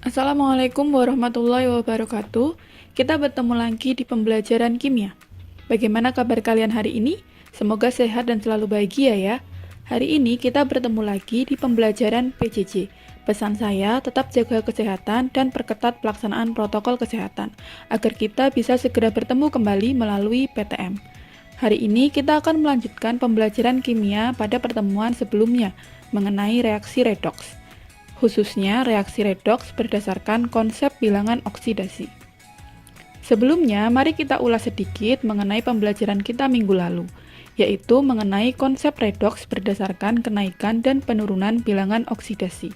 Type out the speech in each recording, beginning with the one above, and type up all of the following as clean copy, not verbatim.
Assalamualaikum warahmatullahi wabarakatuh. Kita bertemu lagi di pembelajaran kimia. Bagaimana kabar kalian hari ini? Semoga sehat dan selalu bahagia ya. Hari ini kita bertemu lagi di pembelajaran PJJ. Pesan saya tetap jaga kesehatan dan perketat pelaksanaan protokol kesehatan agar kita bisa segera bertemu kembali melalui PTM. Hari ini kita akan melanjutkan pembelajaran kimia pada pertemuan sebelumnya mengenai reaksi redoks. Khususnya reaksi redoks berdasarkan konsep bilangan oksidasi. Sebelumnya, mari kita ulas sedikit mengenai pembelajaran kita minggu lalu, yaitu mengenai konsep redoks berdasarkan kenaikan dan penurunan bilangan oksidasi.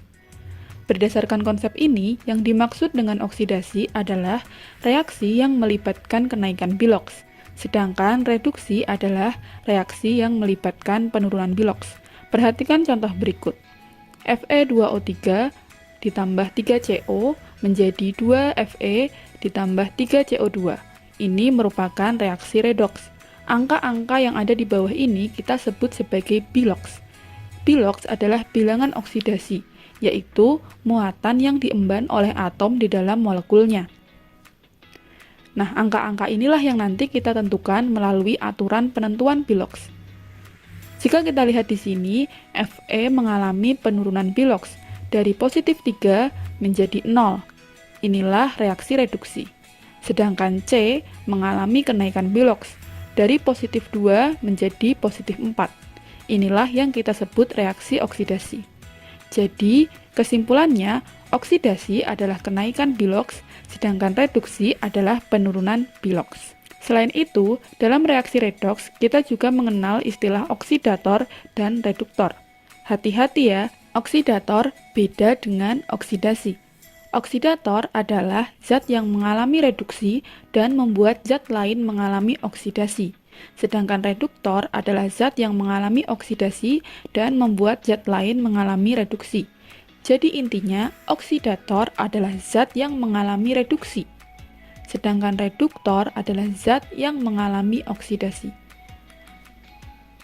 Berdasarkan konsep ini, yang dimaksud dengan oksidasi adalah reaksi yang melibatkan kenaikan biloks, sedangkan reduksi adalah reaksi yang melibatkan penurunan biloks. Perhatikan contoh berikut. Fe2O3 ditambah 3CO menjadi 2Fe ditambah 3CO2. Ini merupakan reaksi redoks. Angka-angka yang ada di bawah ini kita sebut sebagai biloks. Biloks adalah bilangan oksidasi, yaitu muatan yang diemban oleh atom di dalam molekulnya. Nah, angka-angka inilah yang nanti kita tentukan melalui aturan penentuan biloks. Jika kita lihat di sini, Fe mengalami penurunan biloks dari positif 3 menjadi 0. Inilah reaksi reduksi. Sedangkan C mengalami kenaikan biloks dari positif 2 menjadi positif 4. Inilah yang kita sebut reaksi oksidasi. Jadi, kesimpulannya, oksidasi adalah kenaikan biloks, sedangkan reduksi adalah penurunan biloks. Selain itu, dalam reaksi redoks, kita juga mengenal istilah oksidator dan reduktor. Hati-hati ya, oksidator beda dengan oksidasi. Oksidator adalah zat yang mengalami reduksi dan membuat zat lain mengalami oksidasi. Sedangkan reduktor adalah zat yang mengalami oksidasi dan membuat zat lain mengalami reduksi. Jadi intinya, oksidator adalah zat yang mengalami reduksi. Sedangkan reduktor adalah zat yang mengalami oksidasi.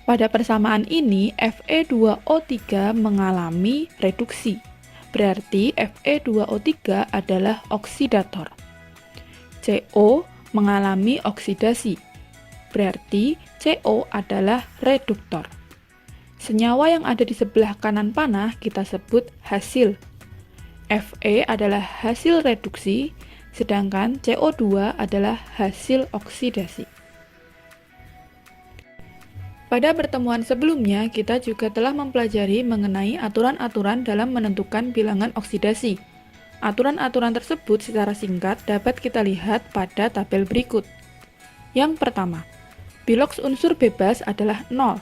Pada persamaan ini, Fe2O3 mengalami reduksi. Berarti Fe2O3 adalah oksidator. CO mengalami oksidasi. Berarti CO adalah reduktor. Senyawa yang ada di sebelah kanan panah kita sebut hasil. Fe adalah hasil reduksi, sedangkan CO2 adalah hasil oksidasi. Pada pertemuan sebelumnya, kita juga telah mempelajari mengenai aturan-aturan dalam menentukan bilangan oksidasi. Aturan-aturan tersebut secara singkat dapat kita lihat pada tabel berikut. Yang pertama, biloks unsur bebas adalah 0.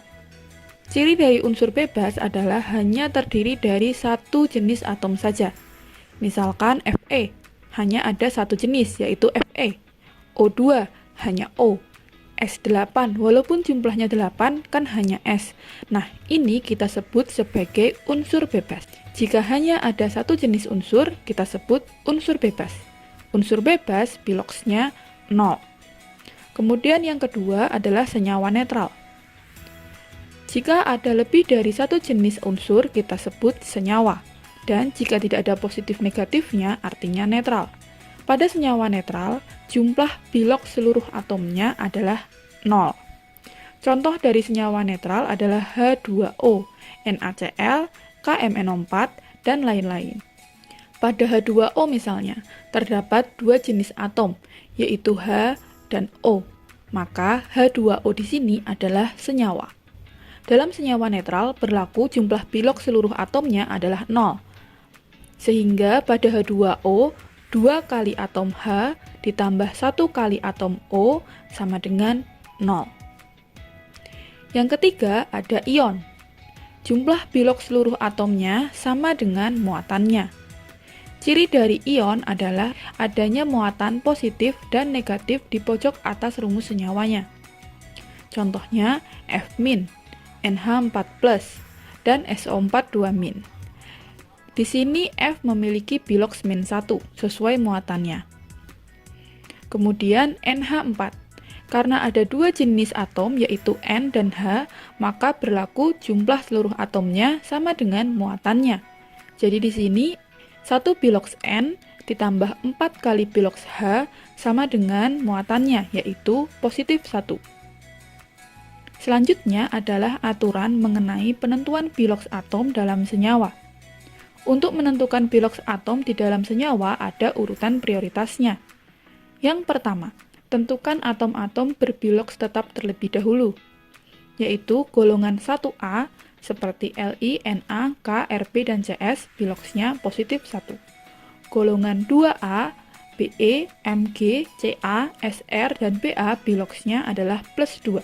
Ciri dari unsur bebas adalah hanya terdiri dari satu jenis atom saja. Misalkan Fe. Hanya ada satu jenis, yaitu Fe. O2 hanya O. S8, walaupun jumlahnya 8, kan hanya S. Nah, ini kita sebut sebagai unsur bebas. Jika hanya ada satu jenis unsur, kita sebut unsur bebas. Unsur bebas, biloksnya 0. Kemudian yang kedua adalah senyawa netral. Jika ada lebih dari satu jenis unsur, kita sebut senyawa. Dan jika tidak ada positif negatifnya, artinya netral. Pada senyawa netral, jumlah biloks seluruh atomnya adalah 0. Contoh dari senyawa netral adalah H2O, NaCl, KMNO4, dan lain-lain. Pada H2O misalnya, terdapat dua jenis atom, yaitu H dan O. Maka H2O di sini adalah senyawa. Dalam senyawa netral, berlaku jumlah biloks seluruh atomnya adalah 0. Sehingga pada H2O, 2 kali atom H ditambah 1 kali atom O sama dengan 0. Yang ketiga ada ion. Jumlah biloks seluruh atomnya sama dengan muatannya. Ciri dari ion adalah adanya muatan positif dan negatif di pojok atas rumus senyawanya. Contohnya F-, NH4+, dan SO4 2-. Di sini F memiliki biloks -1 sesuai muatannya. Kemudian NH4. Karena ada dua jenis atom yaitu N dan H, maka berlaku jumlah seluruh atomnya sama dengan muatannya. Jadi di sini 1 biloks N ditambah 4 kali piloks H sama dengan muatannya, yaitu positif 1. Selanjutnya adalah aturan mengenai penentuan piloks atom dalam senyawa. Untuk menentukan piloks atom di dalam senyawa ada urutan prioritasnya. Yang pertama, tentukan atom-atom berpiloks tetap terlebih dahulu, yaitu golongan 1A seperti Li, Na, K, Rp, dan Cs piloksnya positif 1. Golongan 2A, Be, Mg, Ca, Sr, dan Ba piloksnya adalah plus 2.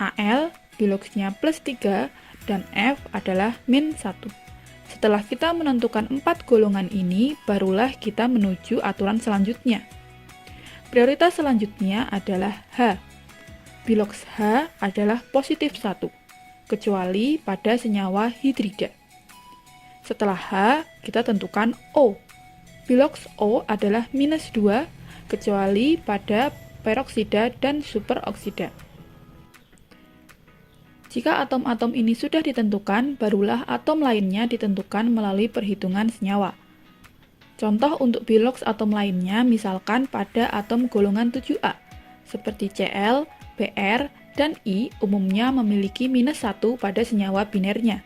Al piloksnya plus 3 dan F adalah min 1. Setelah kita menentukan 4 golongan ini, barulah kita menuju aturan selanjutnya. Prioritas selanjutnya adalah H. Piloks H adalah positif 1, kecuali pada senyawa hidrida. Setelah H, kita tentukan O. Piloks O adalah minus 2, kecuali pada peroksida dan superoksida. Jika atom-atom ini sudah ditentukan, barulah atom lainnya ditentukan melalui perhitungan senyawa. Contoh untuk piloks atom lainnya misalkan pada atom golongan 7A, seperti Cl, Br, dan I umumnya memiliki minus 1 pada senyawa binernya.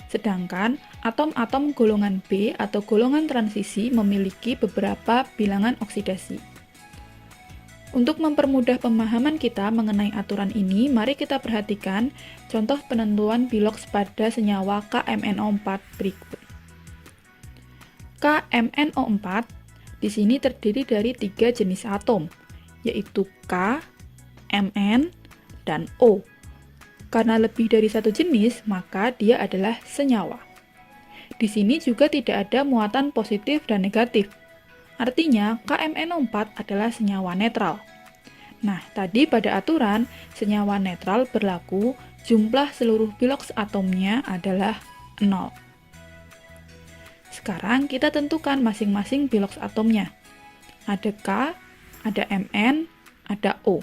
Sedangkan atom-atom golongan B atau golongan transisi memiliki beberapa bilangan oksidasi. Untuk mempermudah pemahaman kita mengenai aturan ini, mari kita perhatikan contoh penentuan piloks pada senyawa KMNO4 berikut. KMNO4 di sini terdiri dari 3 jenis atom, yaitu K, Mn, dan O. Karena lebih dari satu jenis, maka dia adalah senyawa. Di sini juga tidak ada muatan positif dan negatif. Artinya, KMNO4 adalah senyawa netral. Nah, tadi pada aturan, senyawa netral berlaku jumlah seluruh piloks atomnya adalah 0. Sekarang kita tentukan masing-masing piloks atomnya. Ada K, ada Mn, ada O.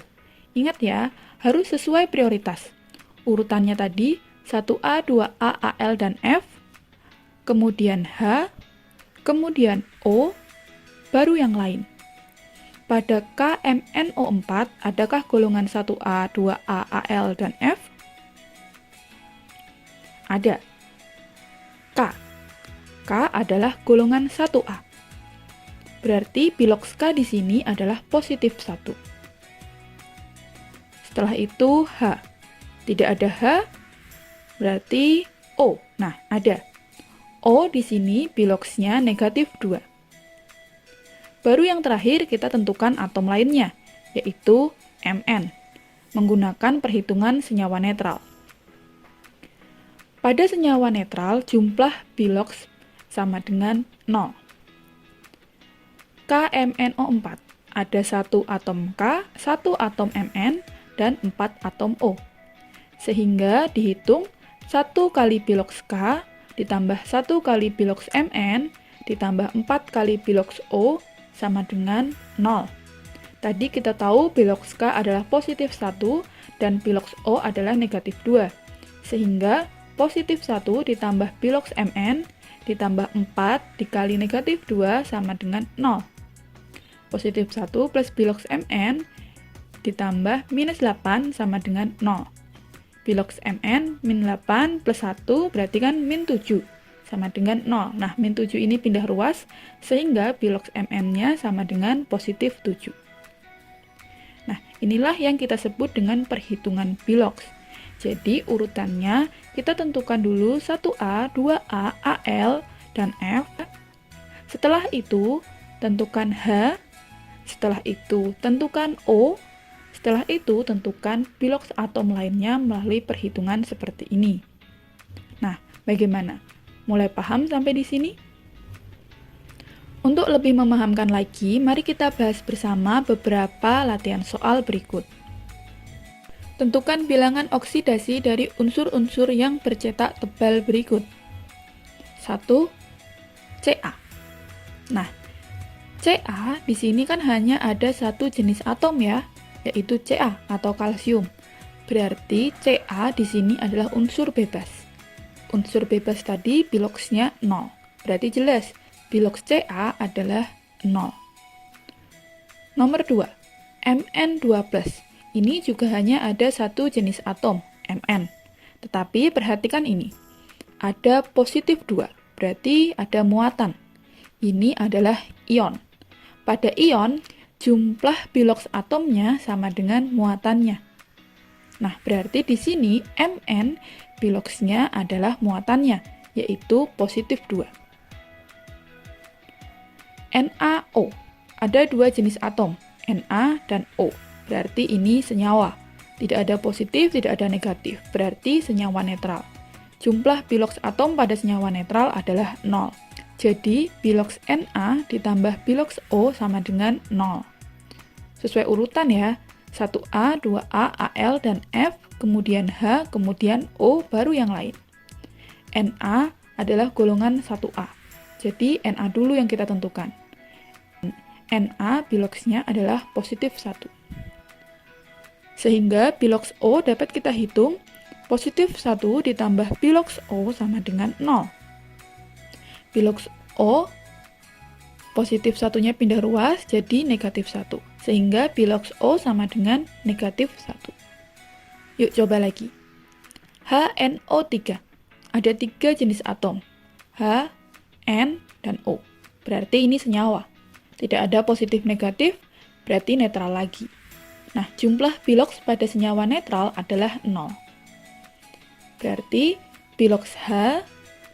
Ingat ya, harus sesuai prioritas. Urutannya tadi 1A, 2A, Al, dan F, kemudian H, kemudian O, baru yang lain. Pada KMNO4, adakah golongan 1A, 2A, Al, dan F? Ada. K. K adalah golongan 1A. Berarti piloks K di sini adalah positif 1. Setelah itu H. Tidak ada H, berarti O. Nah, ada. O di sini piloksnya negatif 2. Baru yang terakhir kita tentukan atom lainnya, yaitu Mn, menggunakan perhitungan senyawa netral. Pada senyawa netral, jumlah piloks sama dengan 0. KMNO4, ada 1 atom K, 1 atom Mn, dan 4 atom O. Sehingga dihitung 1 kali piloks K ditambah 1 kali piloks Mn ditambah 4 kali piloks O sama dengan 0. Tadi kita tahu piloks K adalah positif 1 dan piloks O adalah negatif 2. Sehingga positif 1 ditambah piloks Mn ditambah 4 dikali negatif 2 sama dengan 0. Positif 1 plus piloks Mn ditambah minus 8 sama dengan 0. Piloks Mn min 8 plus 1 berarti kan min 7 sama dengan 0. Nah, min 7 ini pindah ruas sehingga piloks Mn-nya sama dengan positif 7. Nah, inilah yang kita sebut dengan perhitungan piloks. Jadi, urutannya kita tentukan dulu 1A, 2A, Al, dan F. Setelah itu, tentukan H. Setelah itu, tentukan O. Setelah itu, tentukan piloks atom lainnya melalui perhitungan seperti ini. Nah, bagaimana? Mulai paham sampai di sini? Untuk lebih memahamkan lagi, mari kita bahas bersama beberapa latihan soal berikut. Tentukan bilangan oksidasi dari unsur-unsur yang bercetak tebal berikut. 1. Ca. Nah, Ca di sini kan hanya ada satu jenis atom ya, yaitu Ca atau kalsium. Berarti Ca di sini adalah unsur bebas. Unsur bebas tadi piloksnya 0. Berarti jelas biloks Ca adalah 0. Nomor 2, Mn2+. Ini juga hanya ada satu jenis atom, Mn. Tetapi perhatikan ini, ada positif 2, berarti ada muatan. Ini adalah ion. Pada ion, jumlah biloks atomnya sama dengan muatannya. Nah, berarti di sini Mn biloksnya adalah muatannya, yaitu positif 2. NaO. Ada dua jenis atom, Na dan O. Berarti ini senyawa. Tidak ada positif, tidak ada negatif. Berarti senyawa netral. Jumlah biloks atom pada senyawa netral adalah 0. Jadi, biloks Na ditambah biloks O sama dengan 0. Sesuai urutan ya. 1A, 2A, Al, dan F, kemudian H, kemudian O, baru yang lain. Na adalah golongan 1A. Jadi, Na dulu yang kita tentukan. Na biloksnya adalah positif 1. Sehingga biloks O dapat kita hitung positif 1 ditambah biloks O sama dengan 0. Biloks O positif 1-nya pindah ruas jadi negatif 1. Sehingga biloks O sama dengan negatif 1. Yuk coba lagi. HNO3. Ada 3 jenis atom. H, N, dan O. Berarti ini senyawa. Tidak ada positif negatif, berarti netral lagi. Nah, jumlah biloks pada senyawa netral adalah 0. Berarti biloks H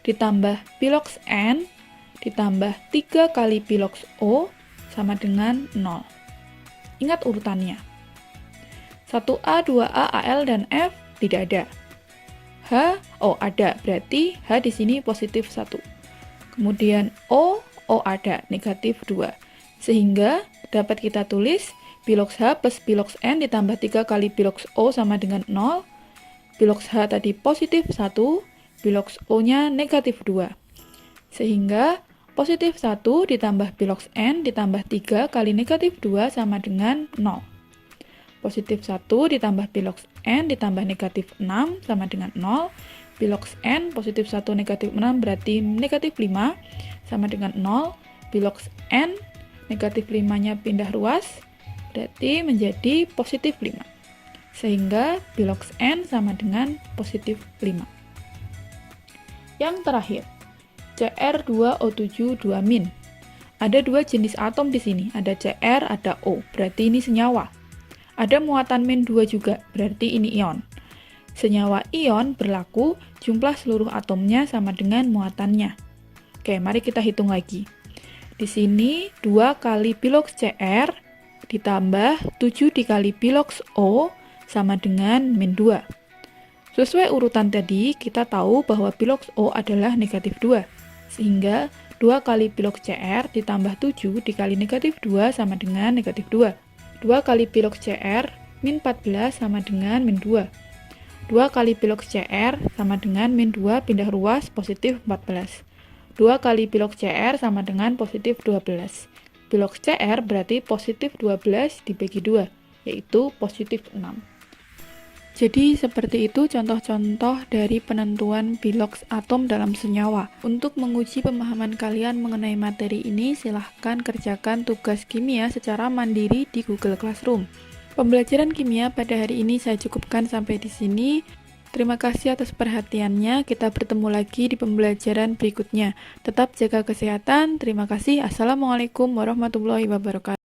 ditambah biloks N ditambah 3 kali biloks O sama dengan 0. Ingat urutannya. 1A, 2A, Al, dan F tidak ada. Ada, berarti H di sini positif 1. Kemudian O ada, negatif 2. Sehingga dapat kita tulis biloks H plus biloks N ditambah 3 kali biloks O sama dengan 0. Biloks H tadi positif 1, biloks O-nya negatif 2. Sehingga positif 1 ditambah biloks N ditambah 3 kali negatif 2 sama dengan 0. Positif 1 ditambah biloks N ditambah negatif 6 sama dengan 0. Biloks N positif 1 negatif 6 berarti negatif 5 sama dengan 0. Biloks N negatif 5-nya pindah ruas, berarti menjadi positif 5. Sehingga biloks N sama dengan positif 5. Yang terakhir, Cr2O7 2-. Ada dua jenis atom di sini, ada Cr, ada O, berarti ini senyawa. Ada muatan -2 juga, berarti ini ion. Senyawa ion berlaku jumlah seluruh atomnya sama dengan muatannya. Oke, mari kita hitung lagi. Di sini 2 kali biloks Cr ditambah 7 dikali biloks O sama dengan -2. Sesuai urutan tadi, kita tahu bahwa biloks O adalah negatif 2. Sehingga 2 kali biloks Cr ditambah 7 dikali negatif 2 sama dengan negatif 2. 2 kali biloks Cr -14 sama dengan -2. 2 kali biloks Cr sama dengan -2 pindah ruas positif 14. 2 kali biloks Cr sama dengan positif 12. Biloks Cr berarti positif 12 dibagi 2, yaitu positif 6. Jadi seperti itu contoh-contoh dari penentuan biloks atom dalam senyawa. Untuk menguji pemahaman kalian mengenai materi ini, silahkan kerjakan tugas kimia secara mandiri di Google Classroom. Pembelajaran kimia pada hari ini saya cukupkan sampai di sini. Terima kasih atas perhatiannya. Kita bertemu lagi di pembelajaran berikutnya. Tetap jaga kesehatan. Terima kasih. Assalamualaikum warahmatullahi wabarakatuh.